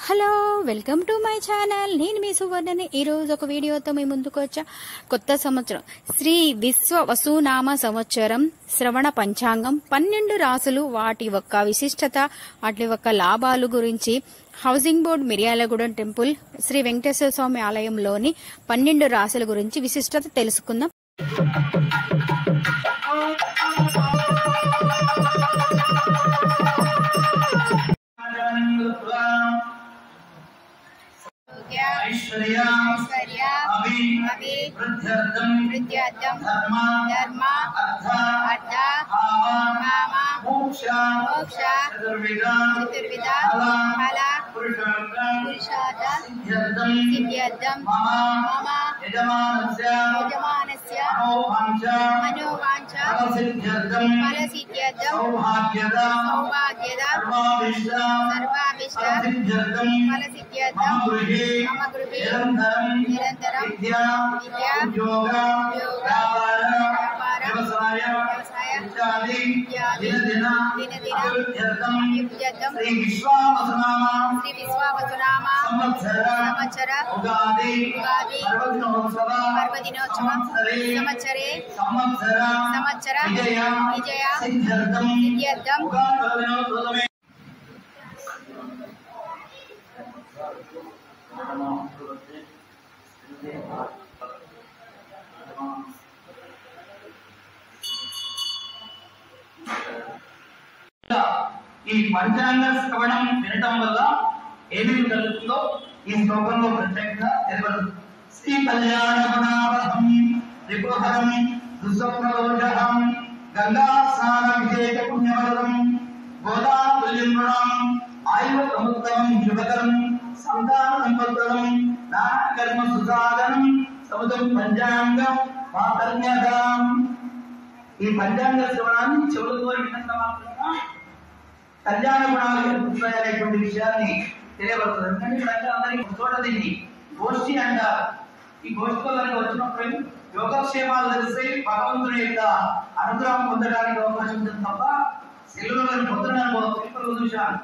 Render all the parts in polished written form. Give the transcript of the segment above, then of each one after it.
Hello welcome to my channel. నేను మీ సువర్ణని. ఈరోజు ఒక వీడియోతో మీ ముందుకు వచ్చా. కొత్త సంవత్సరం శ్రీ విశ్వ వసునామ సంవత్సరం శ్రవణ పంచాంగం 12 రాసులు, వాటి యొక్క విశిష్టత, వాటి యొక్క లాభాలు గురించి housing board Miryalagudem temple Sri Venkateswara Swamy ఆలయంలోని 12 రాసుల గురించి విశిష్టత తెలుసుకుందాం. ऐश्वर्य वृद्ध्यर्थम धर्म अर्थ काम मोक्ष चतुर्विध फल पुरुषार्थ सिद्ध्यर्थम मम यजमानस्य मनोवांछ फलसिद्ध्यर्थम सौभाग्यद सर्वाभीष्ट फलसिद्ध्यर्थम मम गृहे निरंतरम विद्या उद्योग व्यापार व्यवसाय इत्यादि दिन अभिवृद्ध्यर्थम श्री विश्वावसुनाम संवत्सर उगादि पर्वदिनोत्सव संवत्सरे विजय सिद्ध्यर्थम उगादि ఈ పంచాంగ శ్రవణం వినటం వల్ల ఏమేమి జరుగుతుందో ఈ శ్లోకంలో ప్రత్యేకంగా తెలియదు. శ్రీ కళ్యాణ గుణావహం త్రిపురహరం దుస్వప్నదోషహం గంగా స్నాన విశేష పుణ్యవరం గోదాతుల్యం ఆయువ సముత్తమం శుభకరం సంతాన సంపత్కరం నాకర్మ సుసాధనం సముదం పంచాంగం మాతర్మ్యదాం. ఈ పంచాంగ శ్రవణాన్ని చెవులతో విన్నంత మాత్రంగా కళ్యాణ గుణాలు ఏర్పడతాయనేటువంటి విషయాన్ని తెలియబడుతుంది. ఎందుకంటే ఇక్కడ అందరికీ చోట దీన్ని గోష్ఠి అంటారు. ఈ గోష్ఠులకు వచ్చినప్పుడు యోగక్షేమాలు తెలిసి భగవంతుని యొక్క అనుగ్రహం పొందడానికి అవకాశం ఉంటుంది తప్ప సెల్లులను పొందడానికి చూశాను.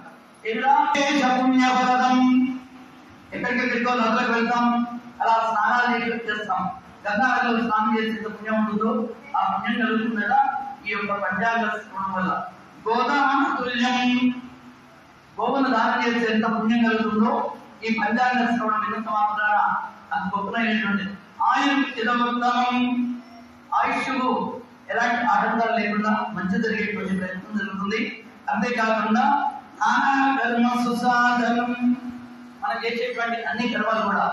ఎక్కడికెక్కడికో నదులకు వెళ్తాం, అలా స్నానాలు చేస్తాం. గంగాలో స్నానం చేసేంత పుణ్యం ఉంటుందో ఆ పుణ్యం కలుగుతుందట ఈ యొక్క పంచాంగ శ్రవణం వల్ల. గోదాన తుల్యం, గోవును దానం చేస్తే ఎంత పుణ్యం కలుగుతుందో ఈ పంచాంగ శ్రవణం ఎంత మాత్రాన అంత గొప్పనైనటువంటి ఆయుర్దామం. ఆయుష్కు ఎలాంటి ఆటంకాలు లేకుండా మంచి జరిగేటువంటి ప్రయత్నం జరుగుతుంది. అంతేకాకుండా నానా కర్మ సుసాధనం, మనం చేసేటువంటి అన్ని కర్మలు కూడా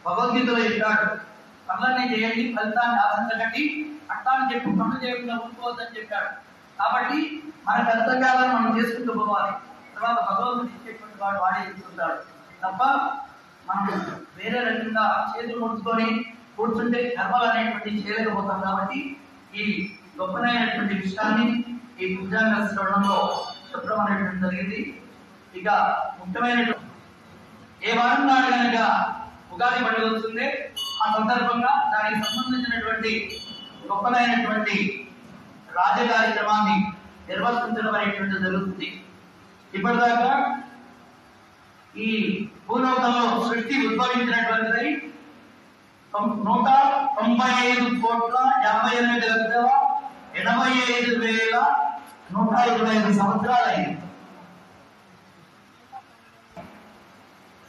భగవద్గీతలో చెప్పాడు. పనులన్నీ చేయండి, ఫలితాన్ని ఆశించకండి, అట్టాన్ని చెప్పి పనులు చేయకుండా ఉంచుకోవద్దని చెప్పాడు. కాబట్టి మన కర్తవ్యాలను మనం చేసుకుంటూ పోవాలి. తర్వాత భగవంతుడు ఇచ్చేటువంటి వాడు వాడే ఇస్తుంటాడు తప్ప మనం వేరే రకంగా చేతులు ముడుచుకొని కూర్చుంటే కర్మలు అనేటువంటి చేయలేకపోతాం. కాబట్టి ఈ గొప్పనైనటువంటి విషయాన్ని ఈ పంచాంగ శ్రవణంలో చెప్పడం అనేటువంటి జరిగింది. ఇక ముఖ్యమైనటువంటి ఏ వారం నాడు కనుక ఉగాది పండుగ వస్తుంది, ఆ సందర్భంగా దానికి సంబంధించినటువంటి గొప్పనైనటువంటి రాజ కార్యక్రమాన్ని నిర్వర్తించడం అనేటువంటి జరుగుతుంది. ఇప్పటిదాకా ఈ భూలోకంలో సృష్టి ఉద్భవించినటువంటిది 195,85,125 సంవత్సరాలు అయింది.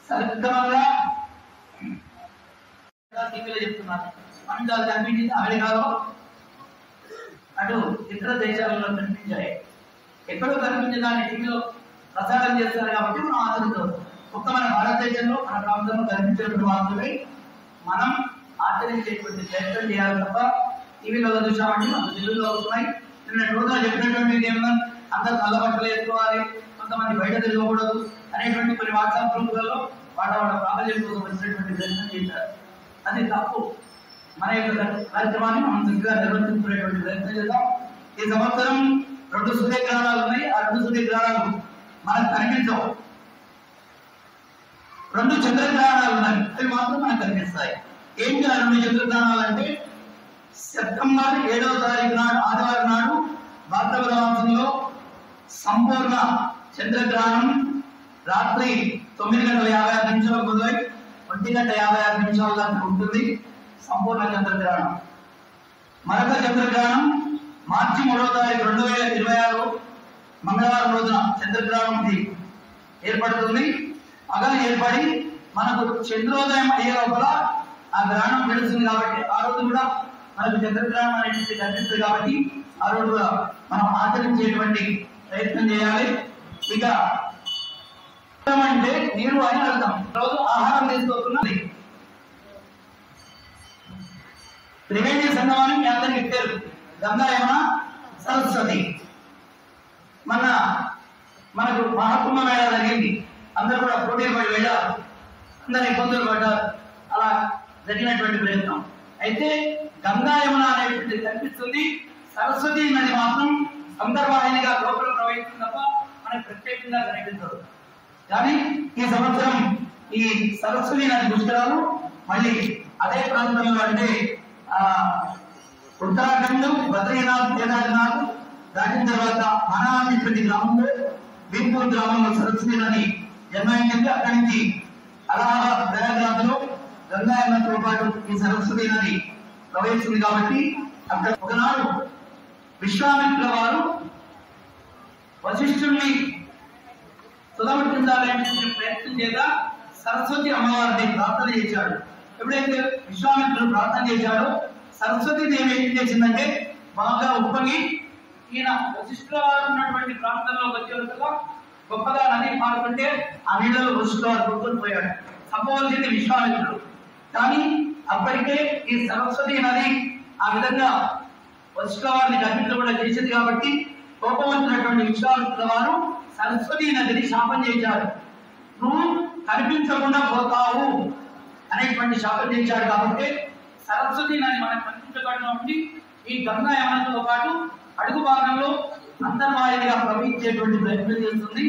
సరిగ్గా టీవీలో చెప్తున్నారు. పంచాలు కనిపించింది అమెరికాలో, అటు ఇతర దేశాలలో కనిపించాయి. ఎక్కడో కనిపించిన దాన్ని టీవీలో ప్రసారం చేస్తారు కాబట్టి మనం ఆచరించవచ్చు. ఒక్క మన భారతదేశంలో మన ప్రాంతంలో కనిపించేటువంటి మాత్రమే మనం ఆచరించేటువంటి ప్రయత్నం చేయాలి తప్ప టీవీలో చూసామంటే మన ఢిల్లీలో వస్తున్నాయి. నిన్న రోజున చెప్పినటువంటి ఏమన్నా అందరూ నల్ల బట్టలు వేసుకోవాలి, కొంతమంది బయట తిరగకూడదు అనేటువంటి కొన్ని వాట్సాప్ గ్రూపులలో వాళ్ళ ప్రాబల్యం కోసం వచ్చినటువంటి ప్రయత్నం చేశారు. అది తప్పు. మన యొక్క కార్యక్రమాన్ని మనం చక్కగా నిర్వర్తించుకునేటువంటి ప్రయత్నం చేద్దాం. ఈ సంవత్సరం 2 సూర్యగ్రహణాలు ఉన్నాయి. ఆ 2 సూర్యగ్రహణాలు మనకు కనిపించవు. 2 చంద్రగ్రహణాలు ఉన్నాయి, అవి మాత్రం మనకు కనిపిస్తాయి. ఏంటి ఆ 2 చంద్రగ్రహణాలు అంటే సెప్టెంబర్ 7వ తారీఖు నాడు ఆదివారం నాడు భాద్రపద మాసంలో సంపూర్ణ చంద్రగ్రహణం రాత్రి 9:56 మొదలై 1:56 దాకా ఉంటుంది సంపూర్ణ చంద్రగ్రహణం. మరొక చంద్రగ్రహణం మార్చి 3వ తారీఖు 2026 మంగళవారం రోజున చంద్రగ్రహణం ఏర్పడుతుంది. అలా ఏర్పడి మనకు చంద్రోదయం అయ్యే లోపల ఆ గ్రహణం వెళుతుంది కాబట్టి ఆ రోజు కూడా మనకు చంద్రగ్రహణం అనేది కనిపిస్తుంది కాబట్టి ఆ రోజు కూడా మనం ఆచరించేటువంటి ప్రయత్నం చేయాలి. ఇక అంటే నీరు అని అర్థం. రోజు ఆహారం తీసుకోతున్నది త్రివేణి సంగమాన్ని మీ అందరికి ఇచ్చారు. గంగా యమున సరస్వతి. మనకు మహాకుంభ మేళ జరిగింది. అందరూ కూడా పోటీలు పడి వెళ్ళారు, అందరూ ఇబ్బందులు పడ్డారు. అలా జరిగినటువంటి ప్రయత్నం. అయితే గంగా యమున అనేటువంటిది కనిపిస్తుంది. సరస్వతి నది మాత్రం అంతర్వాహినిగా లోపల ప్రవహిస్తుంది తప్ప మనకు ప్రత్యేకంగా కనిపించదు. కానీ ఈ సంవత్సరం ఈ సరస్వతి నది పుష్కరాలు మళ్ళీ అదే ప్రాంతంలో అంటే ఉత్తరాఖండ్, బద్రీనాథ్, కేదార్నాథ్ దాటిన తర్వాత మనా అనేటువంటి గ్రామంలో బీర్పూర్ గ్రామంలో సరస్వతి నది జన్మించింది. అక్కడి నుంచి అలహాబాద్, ప్రయాగ్రాజ్ లో గంగా యమునతో పాటు ఈ సరస్వతి నది ప్రవహిస్తుంది. కాబట్టి అక్కడ ఒకనాడు విశ్వామిత్రుల వారు వశిష్ఠుడిని సుధమర్తించాలనే ప్రయత్నం చేత సరస్వతి అమ్మవారిని ప్రార్థన చేశాడు. ఎప్పుడైతే విశ్వామిత్రుడు ప్రార్థన చేశాడో సరస్వతి దేవి ఏం చేసిందంటే బాగా ఉప్పగి ఈయన వశిష్ఠుల వారు ఉన్నటువంటి ప్రాంతంలో వచ్చేంతగా గొప్పగా నది పారుతుంటే ఆ నీళ్ళలో వశిష్ఠుల వారు కొట్టుకొని పోయాడు. సంభవించింది విశ్వామిత్రుడు. కానీ అప్పటికే ఈ సరస్వతి నది ఆ విధంగా వశిష్ఠుల వారిని కనిపించకుండా చేసింది కాబట్టి కోపం వచ్చినటువంటి విశ్వామిత్రుల వారు సరస్వతి నదిని శాపం చేశాడు. నువ్వు కనిపించకుండా పోతావు అనేటువంటి శాపం చేశాడు. కాబట్టి సరస్వతి నది మనకు కనిపించకుండా ఉండి ఈ గంగా యమునతో పాటు అడుగు భాగంలో అంతర్వాహినిగా ప్రవహించేటువంటి ప్రయత్నం చేస్తుంది.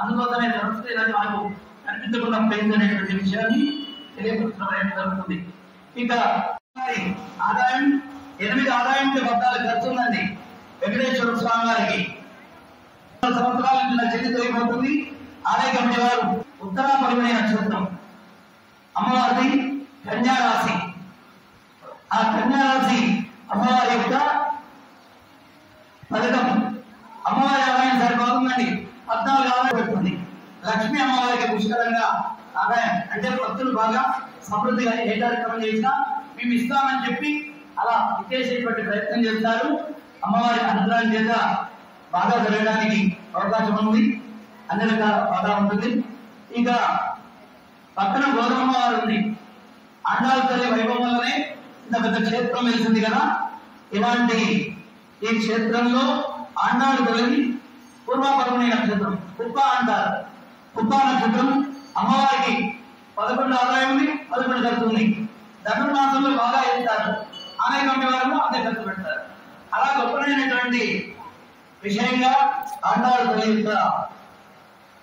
అందుకోసమే సరస్వతి నది మనకు కనిపించకుండా పోయిందనేటువంటి విషయాన్ని తెలియపరచడం ప్రయత్నం జరుగుతుంది. ఇక ఆదాయం 8 ఆదాయంకి 14 ఖర్చు ఉందండి వెంకటేశ్వర స్వామి వారికి. సంవత్సరాల నుంచి నక్షత్రం అయిపోతుంది. ఆలయ కమిటీ వారు ఉత్తరా పరమణి నక్షత్రం అమ్మవారిది కన్యారాశి. ఆ కన్యారాశి అమ్మవారి యొక్క ఫలితం అమ్మవారి ఆదాయం సరిపోతుందండి. 14 ఆదాయం పెడుతుంది. లక్ష్మీ అమ్మవారికి పుష్కరంగా ఆదాయం అంటే భక్తులు బాగా సమృద్ధిగా ఏ కార్యక్రమం చేసినా మేము ఇస్తామని చెప్పి అలా ఇచ్చేసేటువంటి ప్రయత్నం చేస్తారు. అమ్మవారి అనుగ్రహం చేత బాగా జరగడానికి అవకాశం ఉంది. అన్ని రకాల బాగా ఉంటుంది. ఇక పక్కన గౌరవమ్మవారు ఉంది. ఆండాళ్ళ తల్లి వైభవంలోనే ఇంత పెద్ద క్షేత్రం వెలిసింది కదా. ఇలాంటి ఈ క్షేత్రంలో ఆండాళ్ళ తల్లిని పూర్వపరమణి నక్షత్రం కుప్ప అంటారు. కుప్ప నక్షత్రం అమ్మవారికి 11 ఆదాయం ఉంది, 11 ఖర్చు ఉంది. ధనుర్మాసంలో బాగా చేస్తారు. ఆలయ కమిటీ వారు అదే ఖర్చు పెడతారు. అలా గొప్పనైనటువంటి విషయంగా ఆండాళ్ళ తల్లి యొక్క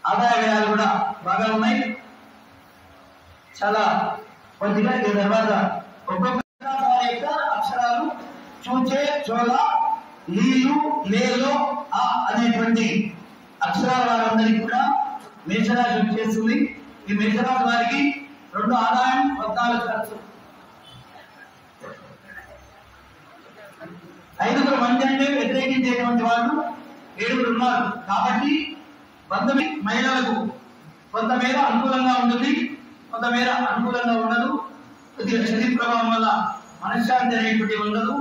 ఆదాయ వ్యయాలు కూడా బాగా ఉన్నాయి. చాలా కొద్దిగా ఈ తర్వాత ఒక్కొక్క యొక్క అక్షరాలు చూచే, చోళ, లీలు, లేలో, ఆ అనేటువంటి అక్షరాల వారందరికీ కూడా మేషరాశి వచ్చేస్తుంది. ఈ మేషరాశి వారికి 2 ఆదాయం 14 ఖర్చు. 5 మంది అంటే వ్యతిరేకించేటువంటి వాళ్ళు 7 ఉన్నారు. కాబట్టి మహిళలకు కొంతమేర అనుకూలంగా ఉంటుంది, కొంతమేర అనుకూలంగా ఉండదు. కొద్దిగా శని ప్రభావం వల్ల మనశ్శాంతి అనేటువంటి ఉండదు.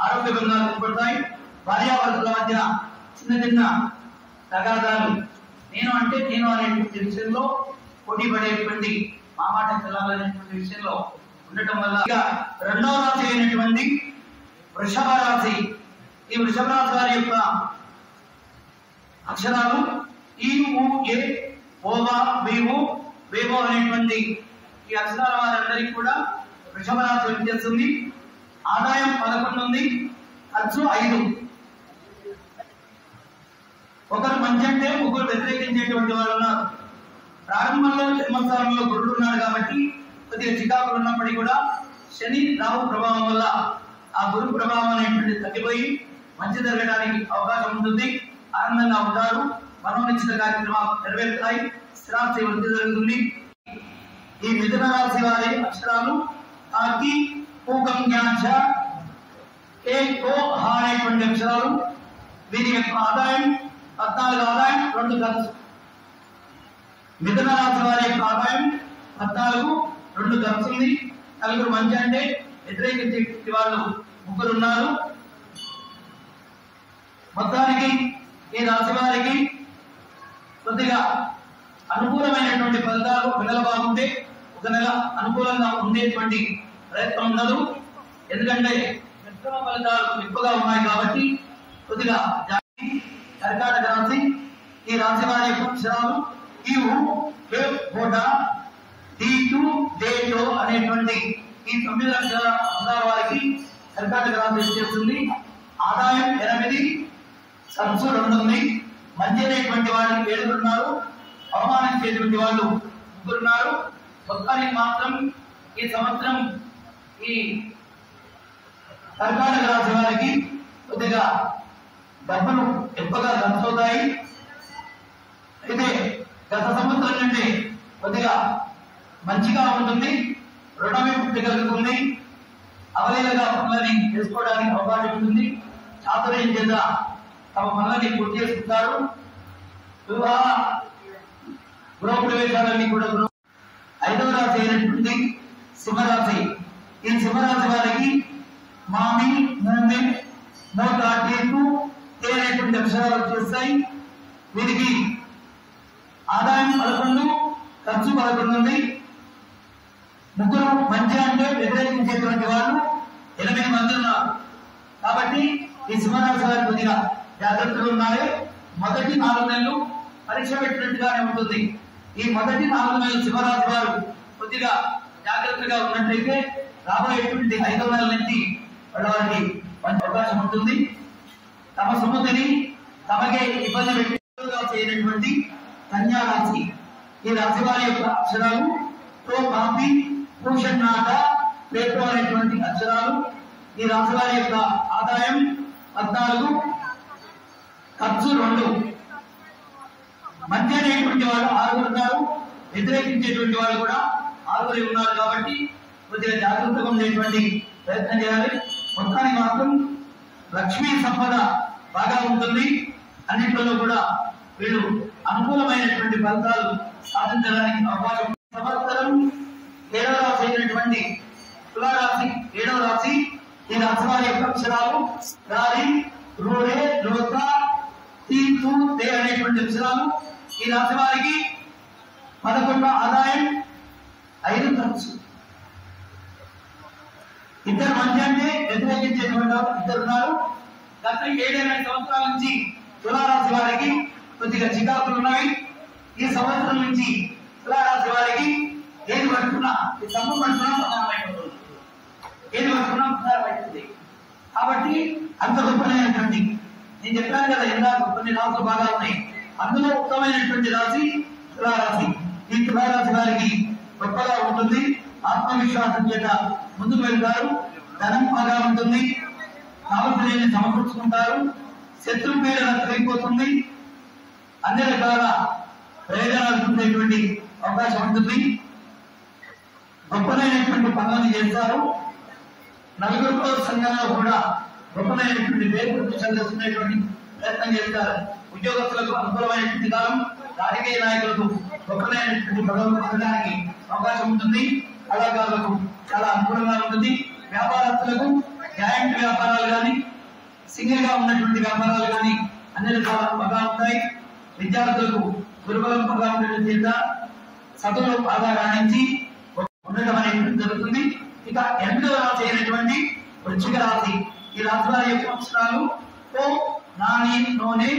ఆరోగ్య బంధాలు ఏర్పడతాయి. భార్యాభర్తల మధ్య చిన్న చిన్న తగాదాలు, నేను అంటే నేను అనేటువంటి విషయంలో పోటీ పడేటువంటి మా మాట చెల్లాలనేటువంటి విషయంలో ఉండటం వల్ల ఇక 2వ రాశి అయినటువంటి వృషభ రాశి. ఈ వృషభ రాశి వారి యొక్క అక్షరాలు ఈ, ఊ, ఏ, ఓవా, వీవు, వేవో అనేటువంటి ఈ అక్షరాల వారందరికీ కూడా వృషభ రాశి వచ్చేస్తుంది. ఆదాయం 11 ఉంది, ఖర్చు 5. ఒకరు మంచి అంటే ముగ్గురు వ్యతిరేకించేటువంటి వాళ్ళు ఉన్నారు. ప్రారంభంలో జన్మస్థానంలో గురుడు ఉన్నాడు కాబట్టి కొద్దిగా చికాకులు ఉన్నప్పటికీ కూడా శని రాహు ప్రభావం వల్ల ఆ గురు ప్రభావం అనేటువంటి తగ్గిపోయి మంచి జరగడానికి అవకాశం ఉంటుంది. ఆనందంగా ఉంటారు. మనోనిశ్చిత కార్యక్రమాలు నెరవేరుతాయి. స్థిరాస్తి వృద్ధి జరుగుతుంది. ఈ మిథున రాశి వారి అక్షరాలు కాకి పూకం జ్ఞాచ ఏ కో హా అనేటువంటి అక్షరాలు. వీరి యొక్క ఆదాయం 14 ఆదాయం 2 ఖర్చు. మిథున రాశి వారి యొక్క ఆదాయం 14 2 ఖర్చు ఉంది. నలుగురు మంచి అంటే వ్యతిరేకించే వాళ్ళు 3 ఉన్నారు. మొత్తానికి ఈ రాశి వారికి కొద్దిగా అనుకూలమైనటువంటి ఫలితాలు నెల బాగుంటే ఒక నెల అనుకూలంగా ఉండేటువంటి ప్రయత్నం ఉండదు. ఎందుకంటే మిశ్రమ ఫలితాలు ఎక్కువగా ఉన్నాయి కాబట్టి కొద్దిగా కర్కాటక రాశి. ఈ రాశి వారి యొక్క అక్షరాలు అనేటువంటి ఈ 9 అక్షరాల వారికి కర్కాటక రాశి చేస్తుంది. ఆదాయం 8, ఖర్చు 2 ఉంది. మధ్య అనేటువంటి వాళ్ళు 7 ఉన్నారు. అవమానించేటువంటి వాళ్ళు 3 ఉన్నారు. మొత్తానికి మాత్రం ఈ సంవత్సరం ఈ కర్కాటక రాశి వారికి కొద్దిగా డబ్బులు ఎక్కువగా ఖర్చు అవుతాయి. అయితే గత సంవత్సరం నుండి కొద్దిగా మంచిగా ఉంటుంది. రుణ విముక్తి కలుగుతుంది. అవలీలగా పనులని చేసుకోవడానికి అవకాశం ఉంటుంది. చాతుర్యం చేత తమ పనులని పూర్తి చేసుకుంటారు. వివాహ గృహ ప్రవేశాలన్నీ కూడా. 5వ రాశి అయినటువంటి సింహరాశి. ఈ సింహరాశి వారికి మామి మూమి మోటా టేకు అనేటువంటి అక్షరాలు వచ్చేస్తాయి. వీరికి ఆదాయం 11, ఖర్చు 11 ఉంది. 3 మంచి అంటే వ్యతిరేకించేటువంటి వాళ్ళు 8 మంది ఉన్నారు. కాబట్టి ఈ సింహరాశి వారి కొద్దిగా జాగ్రత్తగా ఉండాలి. మొదటి 4 నెలలు పరీక్ష పెట్టినట్టుగానే ఉంటుంది. ఈ మొదటి 4 నెలలు సింహరాశి వారు కొద్దిగా జాగ్రత్తగా ఉన్నట్లయితే రాబోయేటువంటి 5వ నెల నుంచి వారికి మంచి అవకాశం ఉంటుంది. తమ సొమ్ముని తమకే ఇబ్బంది పెట్టినటువంటి కన్యా రాశి. ఈ రాశి వారి యొక్క అక్షరాలు తో కాపీ పూషన్ నాట పేటో అనేటువంటి అక్షరాలు. ఈ రాశి వారి యొక్క ఆదాయం 14, ఖర్చు 2. మధ్య అనేటువంటి వాళ్ళు 6 ఉన్నారు. వ్యతిరేకించేటువంటి వాళ్ళు కూడా 6 ఉన్నారు. కాబట్టి కొద్దిగా జాగ్రత్తగా ఉండేటువంటి ప్రయత్నం చేయాలి. మొత్తానికి మాత్రం లక్ష్మీ సంపద బాగా ఉంటుంది. అన్నింటిలో కూడా వీళ్ళు అనుకూలమైనటువంటి ఫలితాలు సాధించడానికి అవకాశం. సంవత్సరం 7వ రాశి అయినటువంటి తులారాశి 7వ రాశి. ఈ రాశి వారి యొక్క అక్షరాలు రారి రూరే లోత తీతు తే అనేటువంటి అక్షరాలు. ఈ రాశి వారికి 11 ఆదాయం 5 ఖర్చు. 2 మంచి అంటే వ్యతిరేకించేటువంటి 2 ఉన్నారు. గత 7-8 సంవత్సరాల నుంచి తులారాశి వారికి కొద్దిగా చికాకులు ఉన్నాయి. ఈ సంవత్సరం నుంచి తులారాశి వారికి ఏది పట్టుకున్నా ఈ తమ్ము పట్టుకున్నా సమానమైనటువంటి ఏది పట్టుకున్నా ప్రధానమైనది. కాబట్టి అంత గొప్పనైనటువంటి నేను చెప్పాను కదా, ఇందాక కొన్ని రాశులు బాగా ఉన్నాయి. అందులో ఉత్తమమైనటువంటి రాశి తులారాశి. ఈ తులారాశి వారికి గొప్పగా ఉంటుంది. ఆత్మవిశ్వాసం చేత ముందుకు వెళ్తారు. ధనం బాగా ఉంటుంది. కావలసిన సమకూర్చుకుంటారు. శత్రు పీడన తగ్గిపోతుంది. అన్ని రకాల ప్రయోజనాలు పొందేటువంటి అవకాశం ఉంటుంది. గొప్పనైనటువంటి పనులను చేస్తారు. నలుగురితో సంఘంలో కూడా గొప్పనైనటువంటి పేరు ప్రతిష్టలు తెచ్చుకునేటువంటి ప్రయత్నం చేస్తారు. ఉద్యోగస్తులకు అనుకూలమైనటువంటి కాలం. రాజకీయ నాయకులకు గొప్పనైనటువంటి పదవులు పొందడానికి అవకాశం ఉంటుంది. కళాకారులకు చాలా అనుకూలంగా ఉంటుంది. వ్యాపారస్తులకు జాయింట్ వ్యాపారాలు కానీ సింగిల్ గా ఉన్నటువంటి వ్యాపారాలు కానీ అన్ని రకాల బాగా ఉంటాయి. విద్యార్థులకు గురుకులం బాగా ఉండడం చేత చదువులు బాగా రాణించి ఉండడం అనేటువంటి జరుగుతుంది. ఇక 8వ రాశి అయినటువంటి వృశ్చిక రాశి. ఈ రాశి వారి యొక్క అక్షరాలు ఓ నాని నోనే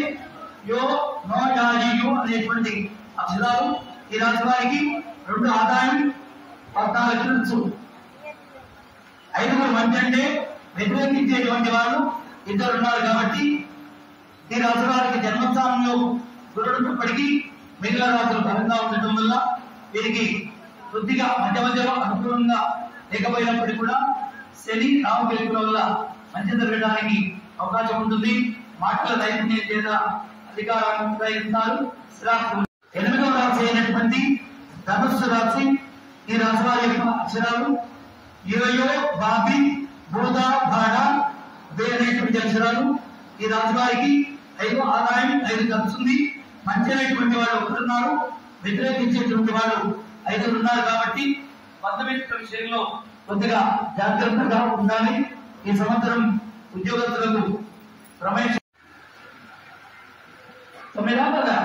యో నో యాజియు అనేటువంటి అక్షరాలు. ఈ రాశి వారికి 2 ఆదాయం 14 ఖర్చు. 5 మంచి అంటే వ్యతిరేకించేటువంటి వాళ్ళు 2 ఉన్నారు. కాబట్టి ఈ రాశి వారికి జన్మస్థానంలో గురుడు ఉన్నప్పటికీ మిగిలిన రాశులు బలంగా ఉండటం వల్ల వీరికి కొద్దిగా మధ్య మధ్యలో అనుకూలంగా లేకపోయినప్పటికీ కూడా శని రాహు గెలుపుల వల్ల మంచి జరగడానికి అవకాశం ఉంటుంది. మాటల నైపుణ్యం చేత అధికారాన్ని ప్రయత్నిస్తారు. 8వ రాశి అయినటువంటి ధనుస్సు రాశి, ఈ రాశి వారి యొక్క అక్షరాలు యోయో, బాబి, బోధ, బాడ, బే అనేటువంటి అక్షరాలు. ఈ రాశి వారికి 5 ఆదాయం 5 ఖర్చు ఉంది. మంచి అనేటువంటి వాళ్ళు ఒకరున్నారు, వ్యతిరేకించేటువంటి వాళ్ళు 5 ఉన్నారు. కాబట్టి బంధమిత్రుల విషయంలో కొద్దిగా జాగ్రత్తగా ఉండాలి. ఈ సంవత్సరం ఉద్యోగస్తులకు రమేష్ 9 కదా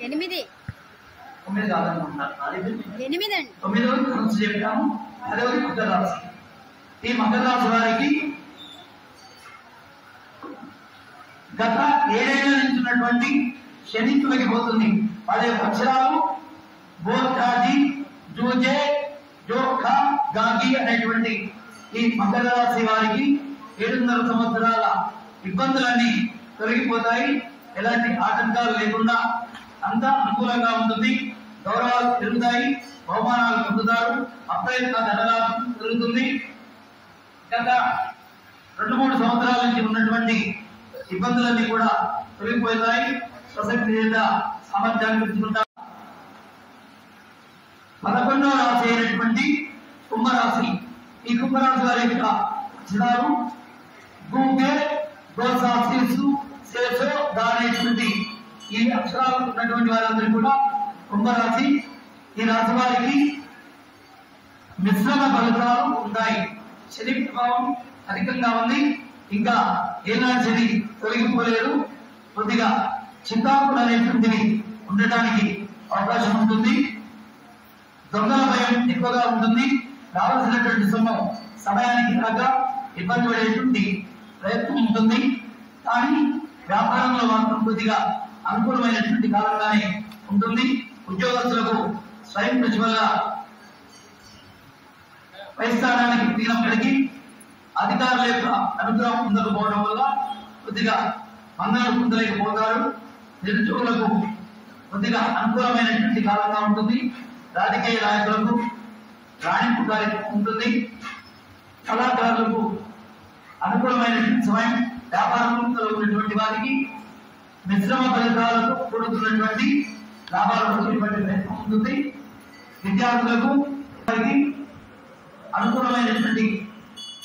8 కాదనుకుంటున్నారు. 8 9వ ఖర్చు చెప్పాము. అదొకటి మకర రాశి. ఈ మకర రాశి వారికి గత 7 ఏళ్ల నుంచి ఉన్నటువంటి శని తొలగిపోతుంది. వాళ్ళ యొక్క అక్షరాలు బోర్కాజీ, జూజే, జోఖా, గాగి అనేటువంటి ఈ మకర రాశి వారికి 7.5 సంవత్సరాల ఇబ్బందులన్నీ తొలగిపోతాయి. ఎలాంటి ఆటంకాలు లేకుండా అంతా అనుకూలంగా ఉంటుంది. గౌరవాలు పెరుగుతాయి, బహుమానాలు పొందుతారు, అప్రయత్న ధనలాభం పెరుగుతుంది. గత 2-3 సంవత్సరాల నుంచి ఉన్నటువంటి ఇబ్బందులన్నీ కూడా తొలగిపోతాయి. ప్రసక్తి సామర్థ్యాన్ని పెంచుకుంటారు. 11వ రాశి అయినటువంటి కుంభరాశి. ఈ కుంభరాశి వారి యొక్క అక్షరాలు గూగే, గోసా, శీర్సు, శేషో, దానేటువంటి ఈ అక్షరాలు ఉన్నటువంటి వారందరూ కూడా కుంభరాశి. ఈ రాశి వారికి మిశ్రమ ఫలితాలు ఉంటాయి. శని ప్రభావం అధికంగా ఉంది. ఇంకా ఏనాడు శని తొలగిపోలేదు. కొద్దిగా చింతాకులు అనేటువంటివి ఉండటానికి అవకాశం ఉంటుంది. దొంగల భయం ఎక్కువగా ఉంటుంది. రావాల్సినటువంటి సొమ్ము సమయానికి రాక ఇబ్బంది పడేటువంటి ప్రయత్నం ఉంటుంది. కానీ వ్యాపారంలో మాత్రం కొద్దిగా అనుకూలమైనటువంటి కాలంగానే ఉంటుంది. ఉద్యోగస్తులకు స్వయం కృషి వల్ల పై స్థానానికి దిగినప్పటికీ అధికారుల యొక్క అనుగ్రహం ఉండకపోవడం వల్ల కొద్దిగా మందలు పొందలేకపోతారు. నిరుద్యోగులకు కొద్దిగా అనుకూలమైనటువంటి కాలంగా ఉంటుంది. రాజకీయ నాయకులకు రాణింపు కార్యక్రమం ఉంటుంది. కళాకారులకు అనుకూలమైనటువంటి సమయం. వ్యాపారంలో ఉన్నటువంటి వారికి మిశ్రమ ఫలితాలకు కూడుతున్నటువంటి లాభాలు వచ్చేటువంటి ప్రయత్నం ఉంటుంది. విద్యార్థులకు వారికి అనుకూలమైనటువంటి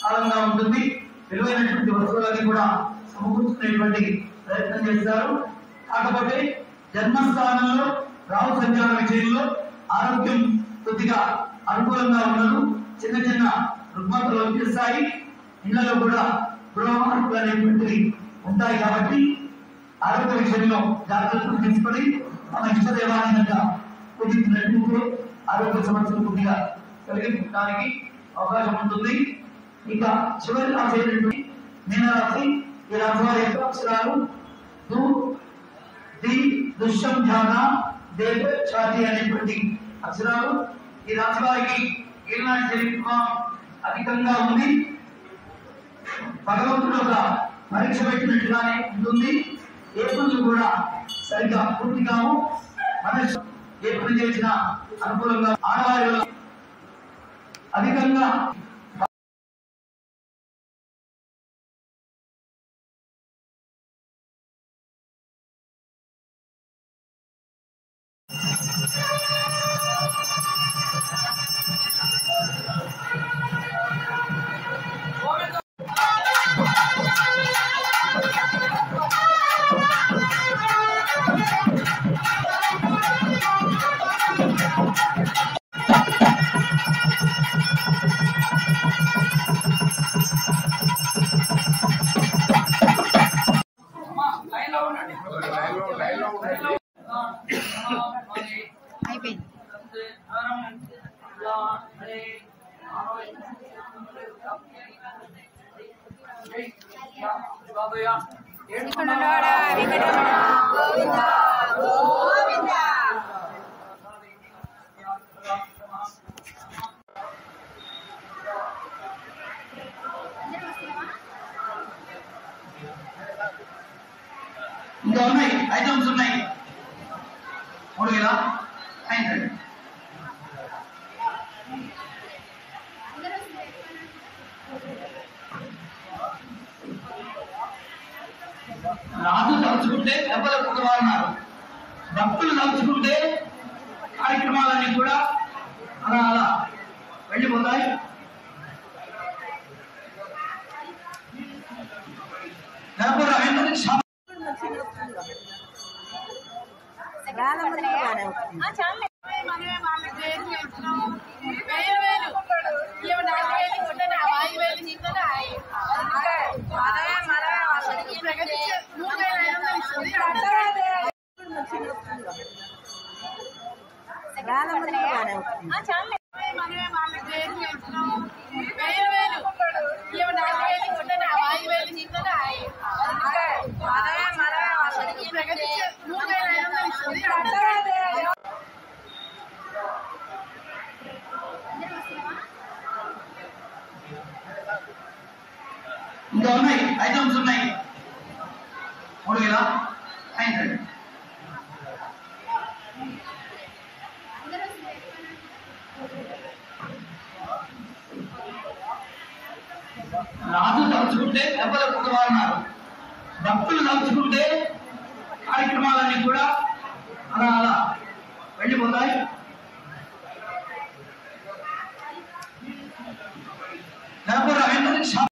కాలంగా ఉంటుంది. విలువైనటువంటి వస్తువులని కూడా సమకూర్చుకునేటువంటి ప్రయత్నం చేస్తారు. కాకపోతే జన్మస్థానంలో రాహు సంచార విషయంలో ఆరోగ్యం కొద్దిగా అనుకూలంగా ఉండదు. చిన్న చిన్న రుగ్మతలు వచ్చేస్తాయి. ఇళ్లలో కూడా గృహ మార్పులు అనేటువంటివి ఉంటాయి. కాబట్టి ఆరోగ్య విషయంలో జాగ్రత్తలు తీసుకొని మన ఇష్ట దేవాలయంగా పూజించినట్టు ఆరోగ్య సమస్యలు కొద్దిగా కలిగించడానికి అవకాశం ఉంటుంది. ఇక చివరి రాశి అయినటువంటి మీనరాశి. ఈ రాశి వారి యొక్క అక్షరాలు దు, ది, దుష్యం, ధ్యాన, దేవ, ఛాతి అనేటువంటి అక్షరాలు. ఈ రాశి వారికి ఏనాటి శని అధికంగా ఉంది. భగవంతుడు ఒక పరీక్ష పెట్టినట్టుగానే ఉంటుంది. ఏ పనులు కూడా సరిగ్గా పూర్తి కావు. మనిషి ఏ పని చేసినా అనుకూలంగా ఆడవారి అధికంగా అయిపోయింది. ఇంకా ఉన్నాయి, ఐటమ్స్ ఉన్నాయి. 3,500. రాజు తలుచుకుంటే దెబ్బలు కుదవాలన్నారు. భక్తులు తలుచుకుంటే కార్యక్రమాలన్నీ కూడా అలా అలా వెళ్ళిపోతాయి. గణపతి రవీంద్రుడికి ఇంకా ఉన్నాయి, ఐటమ్స్ ఉన్నాయి. 3,500. రాజు తలుచుకుంటే దెబ్బలు కుదవాలన్నారు, భక్తులు తలుచుకుంటే